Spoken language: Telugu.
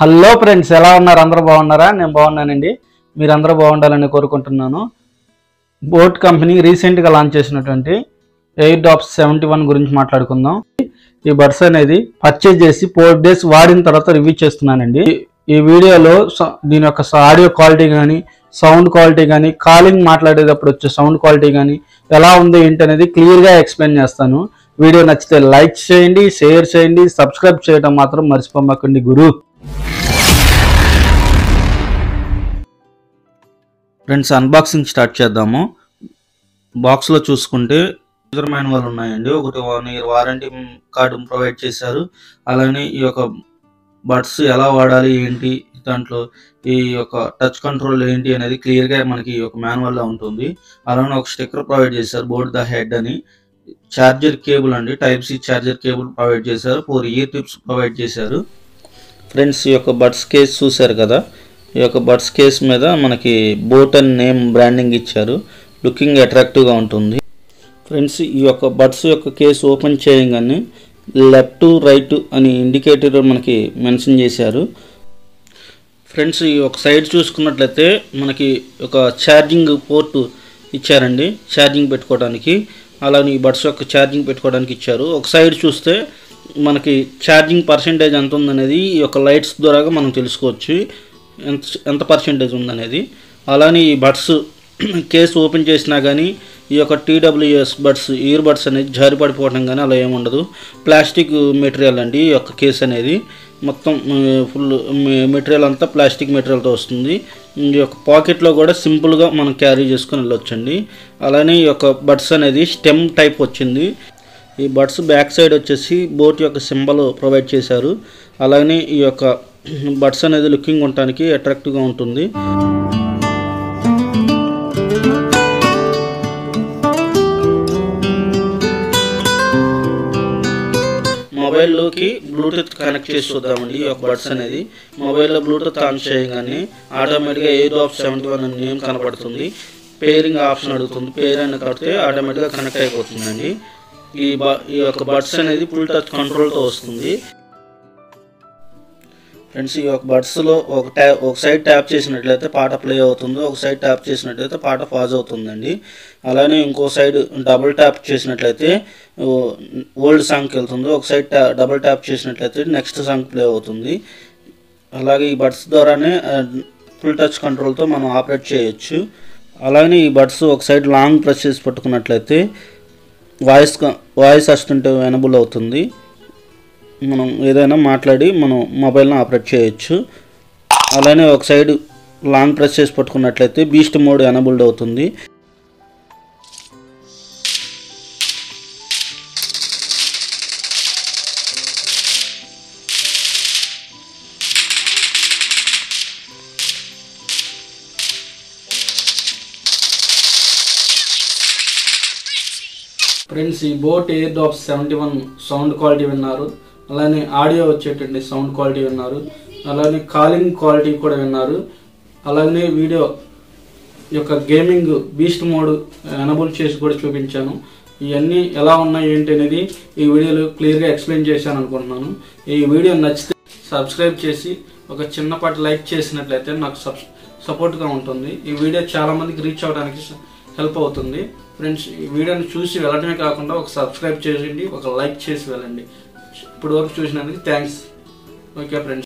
హలో ఫ్రెండ్స్, ఎలా ఉన్నారు? అందరూ బాగున్నారా? నేను బాగున్నానండి. మీరందరూ బాగుండాలని కోరుకుంటున్నాను. బోట్ కంపెనీ రీసెంట్గా లాంచ్ చేసినటువంటి ఎయిర్డాప్స్ 71 గురించి మాట్లాడుకుందాం. ఈ బడ్స్ అనేది పర్చేజ్ చేసి 4 days వాడిన తర్వాత రివ్యూ చేస్తున్నానండి. ఈ వీడియోలో దీని యొక్క ఆడియో క్వాలిటీ కానీ, సౌండ్ క్వాలిటీ కానీ, కాలింగ్ మాట్లాడేటప్పుడు వచ్చే సౌండ్ క్వాలిటీ కానీ ఎలా ఉంది ఏంటి అనేది క్లియర్గా ఎక్స్ప్లెయిన్ చేస్తాను. వీడియో నచ్చితే లైక్ చేయండి, షేర్ చేయండి, సబ్స్క్రైబ్ చేయడం మాత్రం మర్చిపోమాకండి గురు. ఫ్రెండ్స్, అన్బాక్సింగ్ స్టార్ట్ చేద్దాము. బాక్స్లో చూసుకుంటే యూజర్ మాన్యువల్ ఉన్నాయండి. ఒకటి 1 year వారంటీ కార్డు ప్రొవైడ్ చేశారు. అలానే ఈ యొక్క బడ్స్ ఎలా వాడాలి ఏంటి, దాంట్లో ఈ యొక్క టచ్ కంట్రోల్ ఏంటి అనేది క్లియర్గా మనకి ఒక మాన్యువల్లో ఉంటుంది. అలానే ఒక స్టిక్కర్ ప్రొవైడ్ చేశారు, బోర్డ్ ద హెడ్ అని. ఛార్జర్ కేబుల్ అండి, Type-C ఛార్జర్ కేబుల్ ప్రొవైడ్ చేశారు. 4 ఇయర్ టిప్స్ ప్రొవైడ్ చేశారు. ఫ్రెండ్స్, ఈ యొక్క బడ్స్ కేస్ చూశారు కదా. ఈ యొక్క బడ్స్ కేస్ మీద మనకి బోట్ అండ్ నేమ్ బ్రాండింగ్ ఇచ్చారు. లుకింగ్ అట్రాక్టివ్గా ఉంటుంది. ఫ్రెండ్స్, ఈ యొక్క బడ్స్ యొక్క కేసు ఓపెన్ చేయగానే లెఫ్ట్ రైట్ అని ఇండికేటర్ మనకి మెన్షన్ చేశారు. ఫ్రెండ్స్, ఈ ఒక సైడ్ చూసుకున్నట్లయితే మనకి ఒక ఛార్జింగ్ పోర్ట్ ఇచ్చారండి, ఛార్జింగ్ పెట్టుకోవడానికి. అలానే ఈ బడ్స్ యొక్క ఛార్జింగ్ పెట్టుకోవడానికి ఇచ్చారు. ఒక సైడ్ చూస్తే మనకి ఛార్జింగ్ పర్సెంటేజ్ ఎంత ఉందనేది ఈ యొక్క లైట్స్ ద్వారా మనం తెలుసుకోవచ్చు, ఎంత పర్సెంటేజ్ ఉందనేది. అలానే ఈ బడ్స్ కేసు ఓపెన్ చేసినా కానీ ఈ యొక్క TWS బడ్స్, ఇయర్ బడ్స్ అనేది జారి పడిపోవడం కానీ అలా ఏముండదు. ప్లాస్టిక్ మెటీరియల్ అండి ఈ యొక్క కేసు అనేది. మొత్తం ఫుల్ మెటీరియల్ అంతా ప్లాస్టిక్ మెటీరియల్తో వస్తుంది. ఈ యొక్క పాకెట్లో కూడా సింపుల్గా మనం క్యారీ చేసుకుని వెళ్ళొచ్చండి. అలానే ఈ యొక్క బడ్స్ అనేది స్టెమ్ టైప్ వచ్చింది. ఈ బడ్స్ బ్యాక్ సైడ్ వచ్చేసి బోట్ యొక్క సింబల్ ప్రొవైడ్ చేశారు. అలానే ఈ యొక్క బడ్స్ అనేది లుకింగ్ ఉండటానికి అట్రాక్టివ్గా ఉంటుంది. మొబైల్లోకి బ్లూటూత్ కనెక్ట్ చేసి చూద్దామండి. ఈ యొక్క బడ్స్ అనేది మొబైల్లో బ్లూటూత్ ఆన్ చేయగానే ఆటోమేటిక్గా ఎయిర్డాప్స్ 71 అనే నేమ్ కనపడుతుంది. పేరింగ్ ఆప్షన్ అడుగుతుంది. పేర్ అని కడితే ఆటోమేటిక్గా కనెక్ట్ అయిపోతుందండి. ఈ యొక్క బడ్స్ అనేది ఫుల్ టచ్ కంట్రోల్తో వస్తుంది. ఫ్రెండ్స్, ఈ యొక్క బడ్స్లో ఒక సైడ్ ట్యాప్ చేసినట్లయితే పాట ప్లే అవుతుంది, ఒక సైడ్ ట్యాప్ చేసినట్లయితే పాట పాజ్ అవుతుందండి. అలానే ఇంకో సైడ్ డబుల్ ట్యాప్ చేసినట్లయితే ఓల్డ్ సాంగ్కి వెళ్తుంది, ఒక సైడ్ డబుల్ ట్యాప్ చేసినట్లయితే నెక్స్ట్ సాంగ్ ప్లే అవుతుంది. అలాగే ఈ బడ్స్ ద్వారానే ఫుల్ టచ్ కంట్రోల్తో మనం ఆపరేట్ చేయొచ్చు. అలాగే ఈ బడ్స్ ఒక సైడ్ లాంగ్ ప్రెస్ చేసి పట్టుకున్నట్లయితే వాయిస్ అసిస్టెంట్ ఎనేబుల్ అవుతుంది. మనం ఏదైనా మాట్లాడి మనం మొబైల్ని ఆపరేట్ చేయొచ్చు. అలానే ఒక సైడ్ లాంగ్ ప్రెస్ చేసి పట్టుకున్నట్లయితే బీస్ట్ మోడ్ ఎనేబుల్డ్ అవుతుంది. ఫ్రెండ్స్, ఈ బోట్ ఎయిర్డాప్స్ 71 సౌండ్ క్వాలిటీ విన్నారు. అలానే ఆడియో వచ్చేటండి సౌండ్ క్వాలిటీ విన్నారు. అలానే కాలింగ్ క్వాలిటీ కూడా విన్నారు. అలాగే వీడియో యొక్క గేమింగ్ బీస్ట్ మోడ్ ఎనబుల్ చేసి కూడా చూపించాను. ఇవన్నీ ఎలా ఉన్నాయి ఏంటి అనేది ఈ వీడియోలో క్లియర్గా ఎక్స్ప్లెయిన్ చేశాను అనుకుంటున్నాను. ఈ వీడియో నచ్చితే సబ్స్క్రైబ్ చేసి ఒక చిన్నపాటి లైక్ చేసినట్లయితే నాకు సపోర్ట్గా ఉంటుంది. ఈ వీడియో చాలామందికి రీచ్ అవ్వడానికి హెల్ప్ అవుతుంది. ఫ్రెండ్స్, ఈ వీడియోని చూసి వెళ్ళడమే కాకుండా ఒక సబ్స్క్రైబ్ చేయండి, ఒక లైక్ చేసి వెళ్ళండి. ఇప్పుడు వరకు చూసినందుకు థ్యాంక్స్. Okay friends.